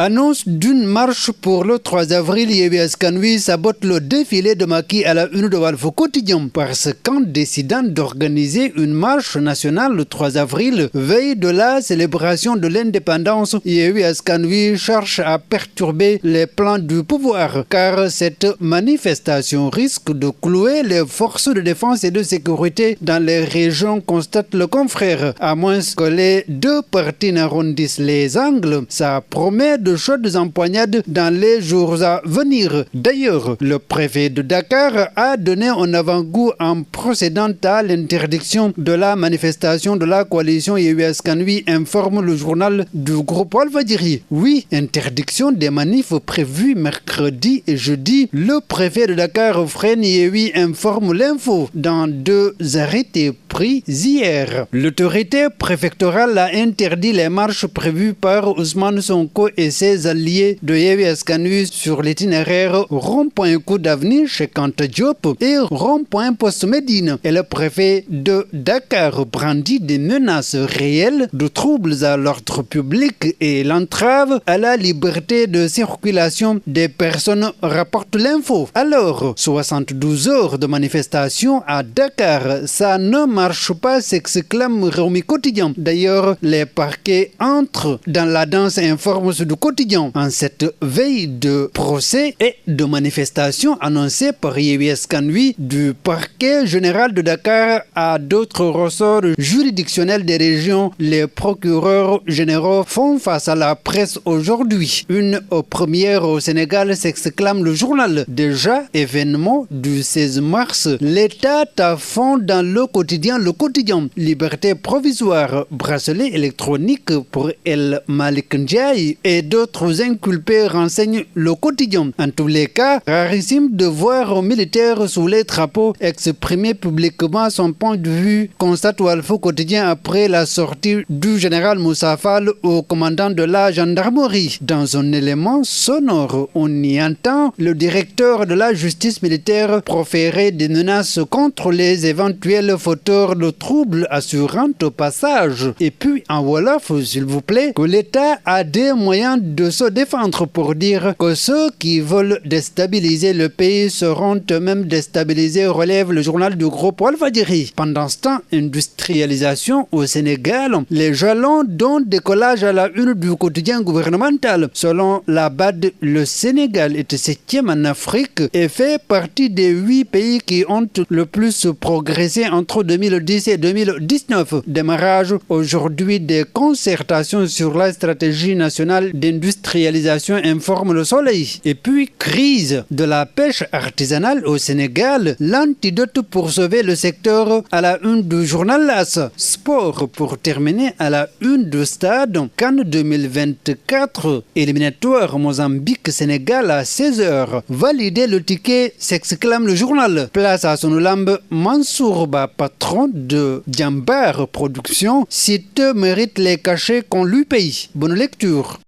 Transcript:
Annonce d'une marche pour le 3 avril, Yewwi Askan Wi sabote le défilé de Macky à la une de Walf Quotidien parce qu'en décidant d'organiser une marche nationale le 3 avril, veille de la célébration de l'indépendance, Yewwi Askan Wi cherche à perturber les plans du pouvoir car cette manifestation risque de clouer les forces de défense et de sécurité dans les régions, constate le confrère. À moins que les deux partis n'arrondissent les angles, ça promet de chaudes empoignades dans les jours à venir. D'ailleurs, le préfet de Dakar a donné un avant-goût en procédant à l'interdiction de la manifestation de la coalition Yewwi Askan Wi, informe le journal du groupe Walfadjri. Oui, interdiction des manifs prévues mercredi et jeudi. Le préfet de Dakar, Fren Yewwi, informe l'info dans deux arrêtés pris hier. L'autorité préfectorale a interdit les marches prévues par Ousmane Sonko et ses alliés de Yewwi Askan Wi sur l'itinéraire rond-point Coup d'Avenir chez Kanta Diop et rond-point Poste Médine. Et le préfet de Dakar brandit des menaces réelles de troubles à l'ordre public et l'entrave à la liberté de circulation des personnes, rapporte l'info. Alors, 72 heures de manifestation à Dakar, ça ne marche pas, s'exclame Rewmi Quotidien. D'ailleurs, les parquets entrent dans la danse, informe Sud Quotidien. En cette veille de procès et de manifestation annoncée par Yewwi Askan Wi du parquet général de Dakar à d'autres ressorts juridictionnels des régions, les procureurs généraux font face à la presse aujourd'hui. Une première au Sénégal, s'exclame le journal. Déjà, événement du 16 mars, l'État à fond dans le quotidien. Le quotidien, liberté provisoire, bracelet électronique pour El Malik Ndiaye et d'autres inculpés, renseigne le quotidien. En tous les cas, rarissime de voir un militaire sous les drapeaux exprimer publiquement son point de vue, constate Walf Quotidien après la sortie du général Moussa Fall au commandant de la gendarmerie. Dans un élément sonore, on y entend le directeur de la justice militaire proférer des menaces contre les éventuels fauteurs de troubles, assurant au passage, et puis en Wolof, s'il vous plaît, que l'État a des moyens de se défendre pour dire que ceux qui veulent déstabiliser le pays seront eux-mêmes déstabilisés, relève le journal du groupe Walfadjri. Pendant ce temps, industrialisation au Sénégal, les jalons d'un décollage à la une du quotidien gouvernemental. Selon la BAD, le Sénégal est 7e en Afrique et fait partie des 8 pays qui ont le plus progressé entre 2010 et 2019. Démarrage aujourd'hui des concertations sur la stratégie nationale d'industrialisation, informe le Soleil. Et puis, crise de la pêche artisanale au Sénégal, l'antidote pour sauver le secteur à la une du journal LAS. Sport pour terminer à la une du stade. CAN 2024, éliminatoire Mozambique-Sénégal à 16h. Valider le ticket, s'exclame le journal. Place à Sonolambe, Mansour Ba, patron de Jambar Production, cite mérite les cachets qu'on lui paye. Bonne lecture.